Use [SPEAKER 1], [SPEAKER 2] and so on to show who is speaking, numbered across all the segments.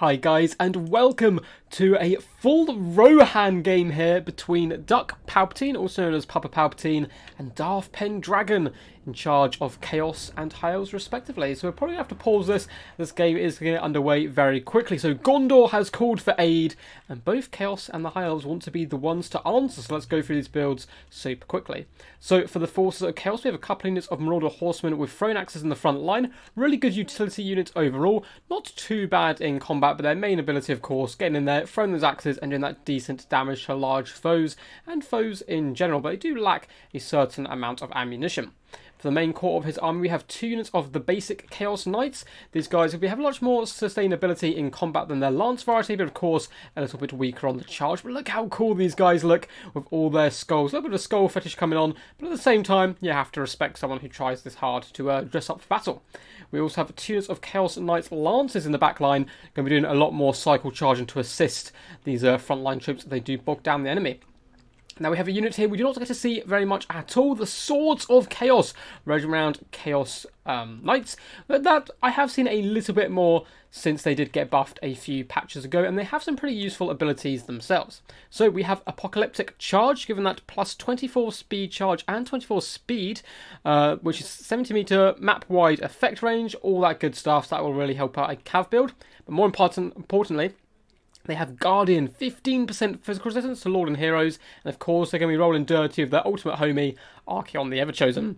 [SPEAKER 1] Hi guys, and welcome to a full Rohan game here between Duck Palpatine, also known as Papa Palpatine, and Darth Pendragon, in charge of Chaos and High Elves respectively. So we're probably going to have to pause this. This game is going to get underway very quickly. So Gondor has called for aid, and both Chaos and the High Elves want to be the ones to answer. So let's go through these builds super quickly. So for the forces of Chaos, we have a couple units of Marauder Horsemen with thrown axes in the front line. Really good utility units overall. Not too bad in combat, but their main ability, of course, getting in there, throwing those axes and doing that decent damage to large foes and foes in general. But they do lack a certain amount of ammunition. For the main core of his army, we have 2 units of the basic Chaos Knights. These guys have much more sustainability in combat than their Lance variety, but of course a little bit weaker on the charge. But look how cool these guys look with all their skulls. A little bit of a skull fetish coming on, but at the same time, you have to respect someone who tries this hard to dress up for battle. We also have 2 units of Chaos Knights Lances in the back line. Going to be doing a lot more cycle charging to assist these frontline troops as they do bog down the enemy. Now we have a unit here we do not get to see very much at all. The Swords of Chaos, ranging around Chaos Knights. But that I have seen a little bit more since they did get buffed a few patches ago, and they have some pretty useful abilities themselves. So we have Apocalyptic Charge, given that plus 24 speed charge and 24 speed, which is 70 meter map wide effect range, all that good stuff. So that will really help out a cav build. But more importantly, they have Guardian, 15% physical resistance to Lord and Heroes, and of course they're going to be rolling dirty with their ultimate homie, Archaon the Everchosen.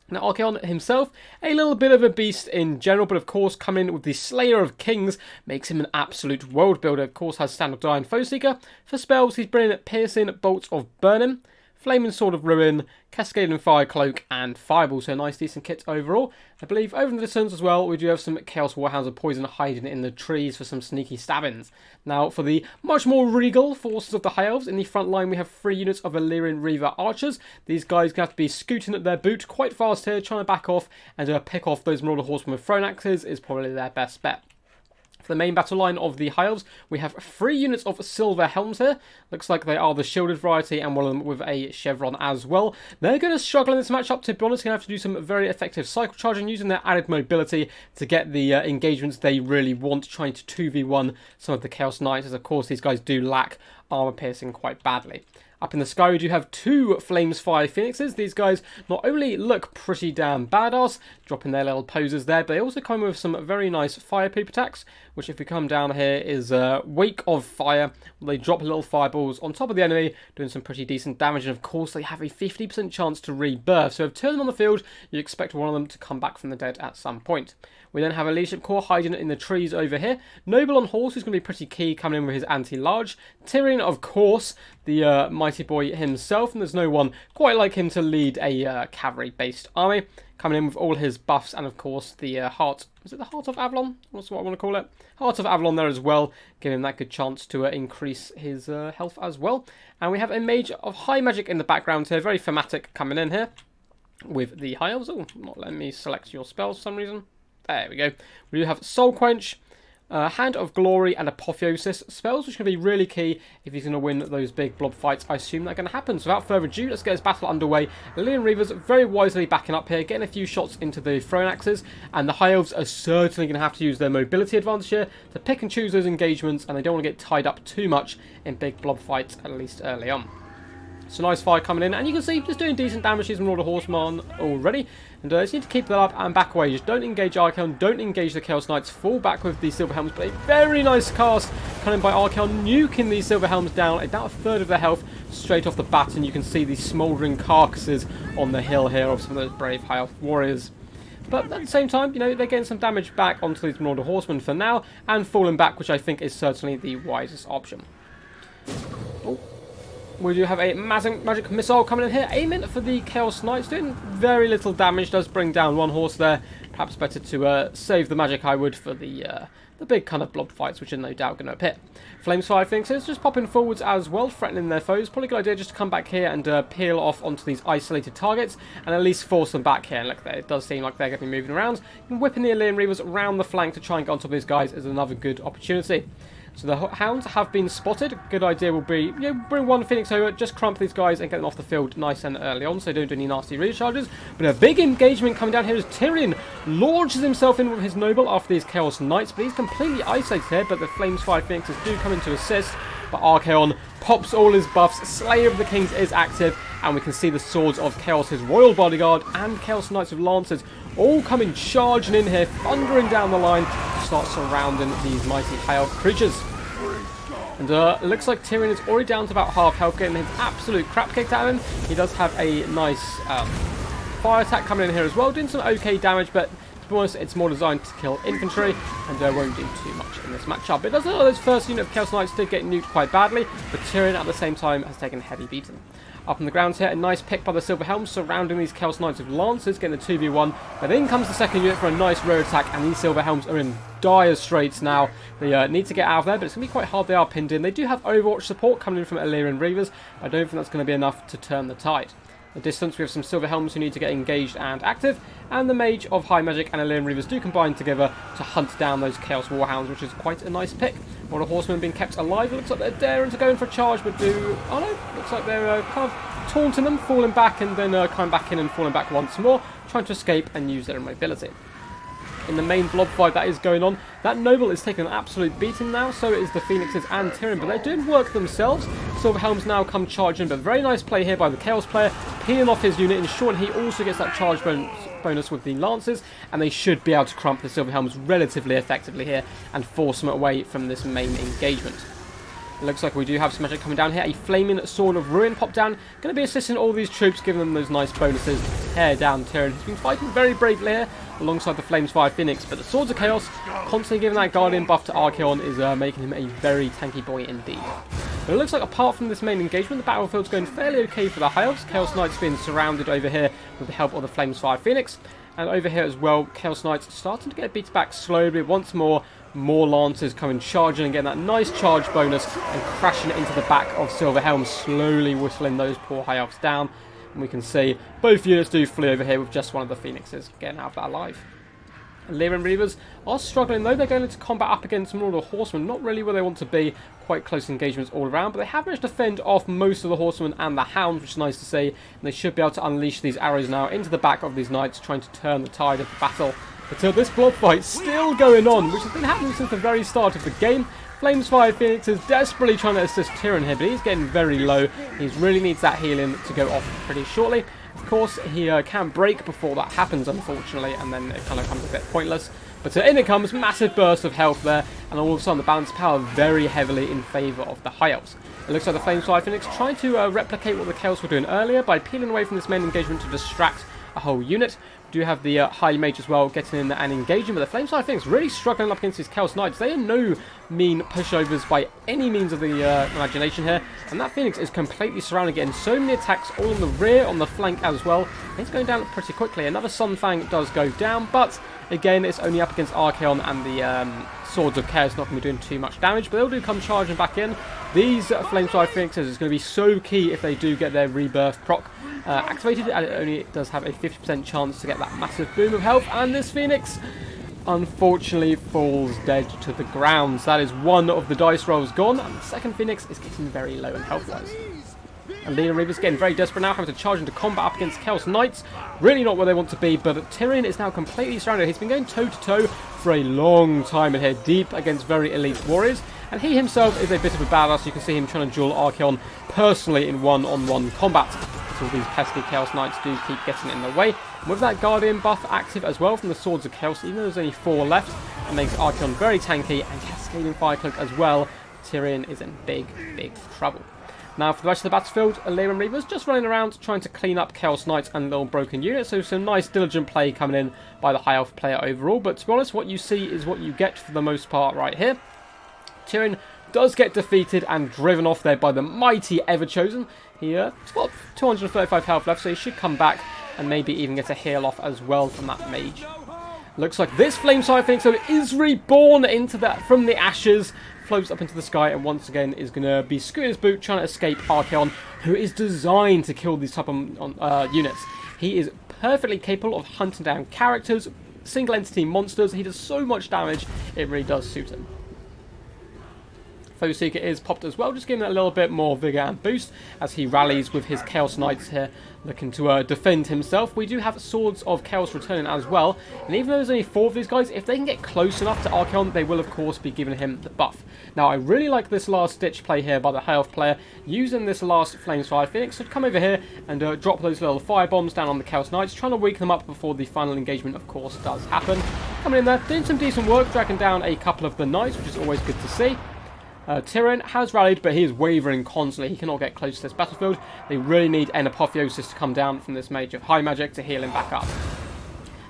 [SPEAKER 1] Now Archaon himself, a little bit of a beast in general, but of course coming in with the Slayer of Kings makes him an absolute world builder. Of course has Stand of Die and Foeseeker. For spells he's bringing Piercing Bolts of Burning, Flaming Sword of Ruin, Cascading Fire Cloak, and Fireball. So a nice decent kit overall. I believe over in the distance as well, we do have some Chaos Warhounds of Poison hiding in the trees for some sneaky stabbings. Now for the much more regal forces of the High Elves, in the front line we have 3 units of Illyrian Reaver Archers. These guys have to be scooting at their boot quite fast here, trying to back off and pick off those Marauder Horsemen with thrown axes is probably their best bet. For the main battle line of the High Elves, we have 3 units of Silver Helms here. Looks like they are the shielded variety, and one of them with a chevron as well. They're going to struggle in this matchup. To be honest, going to have to do some very effective cycle charging, using their added mobility to get the engagements they really want, trying to 2v1 some of the Chaos Knights, as of course these guys do lack armor piercing quite badly. Up in the sky, we do have 2 Flamesfire Phoenixes. These guys not only look pretty damn badass, dropping their little poses there, but they also come with some very nice fire poop attacks, which if we come down here is Wake of Fire. They drop little fireballs on top of the enemy, doing some pretty decent damage, and of course they have a 50% chance to rebirth. So if you turn them on the field, you expect one of them to come back from the dead at some point. We then have a Leadership Corps hiding in the trees over here. Noble on horse, who's going to be pretty key, coming in with his anti-large. Tyrion, of course, the mighty boy himself, and there's no one quite like him to lead a cavalry-based army. Coming in with all his buffs, and of course the Heart, is it the Heart of Avalon? That's what I want to call it. Heart of Avalon there as well, giving him that good chance to increase his health as well. And we have a Mage of High Magic in the background here, very thematic coming in here with the High Elves. Oh, not letting me select your spells for some reason. There we go. We do have Soul Quench, Hand of Glory, and Apotheosis spells, which can be really key if he's going to win those big blob fights. I assume they're going to happen. So without further ado, let's get this battle underway. Illyrian Reavers very wisely backing up here, getting a few shots into the thrown axes, and the High Elves are certainly going to have to use their mobility advantage here to pick and choose those engagements, and they don't want to get tied up too much in big blob fights, at least early on. So nice fire coming in, and you can see just doing decent damage to Marauder Horseman already. And just need to keep that up and back away. Just don't engage Archaon, don't engage the Chaos Knights. Fall back with the Silver Helms. But a very nice cast coming by Archaon, nuking these Silver Helms down. About a third of their health straight off the bat, and you can see these smouldering carcasses on the hill here of some of those brave High Elf warriors. But at the same time, you know, they're getting some damage back onto these Marauder Horsemen for now, and falling back, which I think is certainly the wisest option. Oh. We do have a magic missile coming in here, aiming for the Chaos Knights, doing very little damage, does bring down 1 horse there. Perhaps better to save the magic, I would, for the big kind of blob fights, which are no doubt going to appear. Flamesfire Phoenixes just popping forwards as well, threatening their foes. Probably a good idea just to come back here and peel off onto these isolated targets, and at least force them back here. And look there, it does seem like they're going to be moving around. And whipping the Illyrian Reavers around the flank to try and get on top of these guys is another good opportunity. So the hounds have been spotted. Good idea will be, bring one Phoenix over, just crump these guys and get them off the field nice and early on, so they don't do any nasty recharges. But a big engagement coming down here as Tyrion launches himself in with his Noble after these Chaos Knights, but he's completely isolated here, but the Flames Fire Phoenixes do come in to assist. But Archaon pops all his buffs, Slayer of the Kings is active, and we can see the Swords of Chaos, his Royal Bodyguard, and Chaos Knights with Lancers all coming charging in here, thundering down the line to start surrounding these mighty High Elf creatures. And it looks like Tyrion is already down to about half health, getting his absolute crap kicked out of him. He does have a nice fire attack coming in here as well, doing some okay damage, but to be honest, it's more designed to kill infantry, and won't do too much in this matchup. It does look like those first unit of Chaos Knights did get nuked quite badly, but Tyrion at the same time has taken a heavy beating. Up on the ground here, a nice pick by the Silver Helms, surrounding these Chaos Knights with Lancers, getting a 2v1. But in comes the second unit for a nice rear attack, and these Silver Helms are in dire straits now. They need to get out of there, but it's going to be quite hard. They are pinned in. They do have Overwatch support coming in from Ellyrian Reavers. I don't think that's going to be enough to turn the tide. The distance, we have some Silver Helms who need to get engaged and active, and the Mage of High Magic and Ellyrian Reavers do combine together to hunt down those Chaos Warhounds, which is quite a nice pick. While the Horsemen being kept alive, it looks like they're daring to go in for a charge, but oh no, looks like they're kind of taunting them, falling back, and then coming back in and falling back once more, trying to escape and use their immobility. In the main blob fight that is going on, that Noble is taking an absolute beating now, so is the Phoenixes and Tyrion, but they're doing work themselves. Silver Helms now come charging, but very nice play here by the Chaos player, peeling off his unit, ensuring he also gets that charge bonus with the Lancers, and they should be able to crump the Silver Helms relatively effectively here and force them away from this main engagement. It looks like we do have some magic coming down here. A Flaming Sword of Ruin popped down. Going to be assisting all these troops, giving them those nice bonuses. Tear down Tyrion. He's been fighting very bravely here alongside the Flames Fire Phoenix. But the Swords of Chaos, constantly giving that Guardian buff to Archaon, is making him a very tanky boy indeed. But it looks like apart from this main engagement, the battlefield's going fairly okay for the High Elves. Chaos Knights being surrounded over here with the help of the Flames Fire Phoenix. And over here as well, Chaos Knights starting to get beat back slowly once more. More Lancers coming charging and getting that nice charge bonus and crashing into the back of Silver Helm, slowly whistling those poor High Elves down. And we can see both units do flee over here with just one of the Phoenixes getting out of that alive. Ellyrian Reavers are struggling though. They're going into combat up against more of the Horsemen, not really where they want to be. Quite close engagements all around, but they have managed to fend off most of the Horsemen and the Hounds, which is nice to see. And they should be able to unleash these arrows now into the back of these Knights, trying to turn the tide of the battle. Until this blood fight still going on, which has been happening since the very start of the game. Flames Fire Phoenix is desperately trying to assist Tyrion here, but he's getting very low. He really needs that healing to go off pretty shortly. Of course, he can break before that happens, unfortunately, and then it kind of becomes a bit pointless. But in it comes, massive burst of health there, and all of a sudden the balance of power very heavily in favour of the High Elves. It looks like the Flames Fire Phoenix trying to replicate what the Chaos were doing earlier by peeling away from this main engagement to distract a whole unit. We do have the High Mage as well getting in and engaging, but the Flames Fire Phoenix really struggling up against these Chaos Knights. They are no mean pushovers by any means of the imagination here, and that Phoenix is completely surrounded, getting so many attacks all in the rear, on the flank as well. He's going down pretty quickly. Another Sunfang does go down, but again it's only up against Archaon and the Swords of Chaos, not going to be doing too much damage, but they'll do come charging back in. These Flames Fire Phoenixes is going to be so key if they do get their rebirth proc activated, and it only does have a 50% chance to get that massive boom of health, and this Phoenix unfortunately falls dead to the ground. So that is one of the dice rolls gone, and the second Phoenix is getting very low in health wise. And Ellyrian Reavers getting very desperate now, having to charge into combat up against Chaos Knights. Really not where they want to be, but Tyrion is now completely surrounded. He's been going toe-to-toe for a long time in here, deep against very elite warriors. And he himself is a bit of a badass. You can see him trying to duel Archaon personally in one-on-one combat. So these pesky Chaos Knights do keep getting in the way. And with that Guardian buff active as well from the Swords of Chaos, even though there's only 4 left, it makes Archaon very tanky, and Cascading Fire Cloak as well. Tyrion is in big, big trouble. Now for the rest of the battlefield, Ellyrian Reavers just running around trying to clean up Chaos Knights and little broken units, so some nice diligent play coming in by the High Elf player overall, but to be honest, what you see is what you get for the most part right here. Tyrion does get defeated and driven off there by the mighty Everchosen. He's got 235 health left, so he should come back and maybe even get a heal off as well from that mage. Looks like this Flame Fire Phoenix is reborn into that from the ashes, floats up into the sky, and once again is going to be scooting his boot trying to escape Archaon, who is designed to kill these type of units. He is perfectly capable of hunting down characters, single entity monsters. He does so much damage, it really does suit him. Foe Seeker is popped as well, just giving it a little bit more vigour and boost as he rallies with his Chaos Knights here, looking to defend himself. We do have Swords of Chaos returning as well, and even though there's only 4 of these guys, if they can get close enough to Archaon, they will of course be giving him the buff. Now I really like this last ditch play here by the High Elf player, using this last Flamesfire Phoenix to come over here and drop those little fire bombs down on the Chaos Knights, trying to weaken them up before the final engagement of course does happen. Coming in there, doing some decent work, dragging down a couple of the Knights, which is always good to see. Tyrion has rallied, but he is wavering constantly. He cannot get close to this battlefield. They really need an Apotheosis to come down from this Mage of High Magic to heal him back up.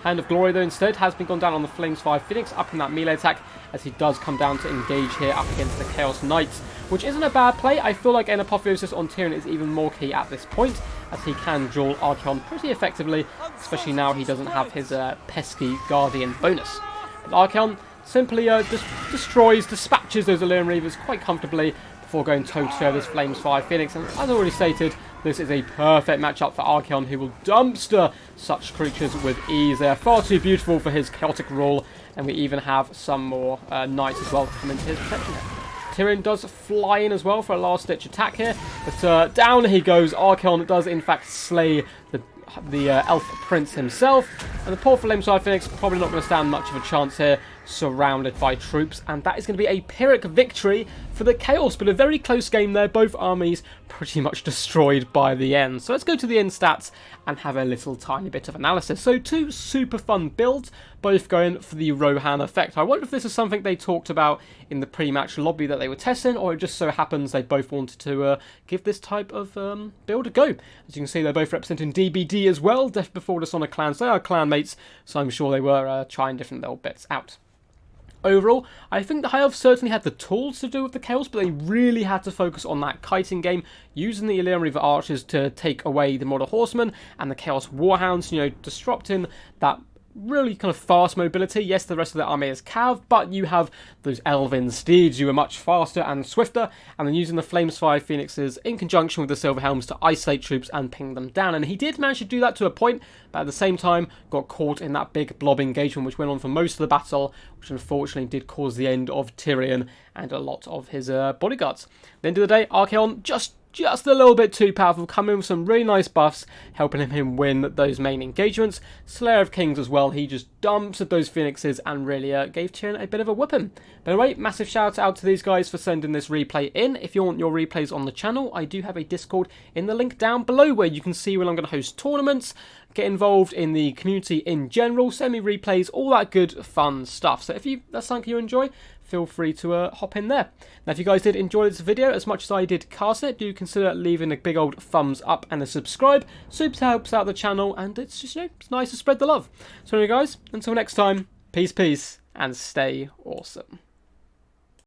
[SPEAKER 1] Hand of Glory, though, instead has been gone down on the Flamesfire Phoenix, up in that melee attack, as he does come down to engage here up against the Chaos Knights, which isn't a bad play. I feel like an Apotheosis on Tyrion is even more key at this point, as he can duel Archaon pretty effectively, especially now he doesn't have his pesky Guardian bonus. But Archaon simply just dispatches those Illyrian Reavers quite comfortably before going toe-to-toe with this Flamesfire Phoenix. And as already stated, this is a perfect matchup for Archaon, who will dumpster such creatures with ease. They are far too beautiful for his chaotic rule, and we even have some more Knights as well to come into his protection here. Tyrion does fly in as well for a last-ditch attack here, but down he goes. Archaon does in fact slay the Elf Prince himself, and the poor Flamesfire Phoenix probably not going to stand much of a chance here, surrounded by troops, and that is going to be a Pyrrhic victory for the Chaos, but a very close game there, both armies pretty much destroyed by the end. So let's go to the end stats and have a little tiny bit of analysis. So 2 super fun builds, both going for the Rohan effect. I wonder if this is something they talked about in the pre-match lobby that they were testing, or it just so happens they both wanted to give this type of build a go. As you can see, they're both representing DBD as well, Death Before Dishonor clans. They are clan mates, so I'm sure they were trying different little bits out. Overall, I think the High Elves certainly had the tools to do with the Chaos, but they really had to focus on that kiting game, using the Illyrian Reaver Archers to take away the Mordor Horsemen and the Chaos Warhounds, you know, disrupting that really kind of fast mobility. Yes, the rest of the army is cav, but you have those elven steeds who are much faster and swifter, and then using the Flamesfire Phoenixes in conjunction with the Silver Helms to isolate troops and ping them down. And he did manage to do that to a point, but at the same time got caught in that big blob engagement which went on for most of the battle, which unfortunately did cause the end of Tyrion and a lot of his bodyguards. At the end of the day, Archaon just a little bit too powerful, coming with some really nice buffs, helping him win those main engagements. Slayer of Kings as well, he just dumps at those Phoenixes and really gave Tyrion a bit of a whipping. But anyway, massive shout out to these guys for sending this replay in. If you want your replays on the channel, I do have a Discord in the link down below where you can see when I'm going to host tournaments, get involved in the community in general, send me replays, all that good fun stuff. So if that's something you enjoy, feel free to hop in there. Now if you guys did enjoy this video as much as I did cast it, do consider leaving a big old thumbs up and a subscribe. Super helps out the channel, and it's just, you know, it's nice to spread the love. So anyway guys, until next time, peace, and stay awesome.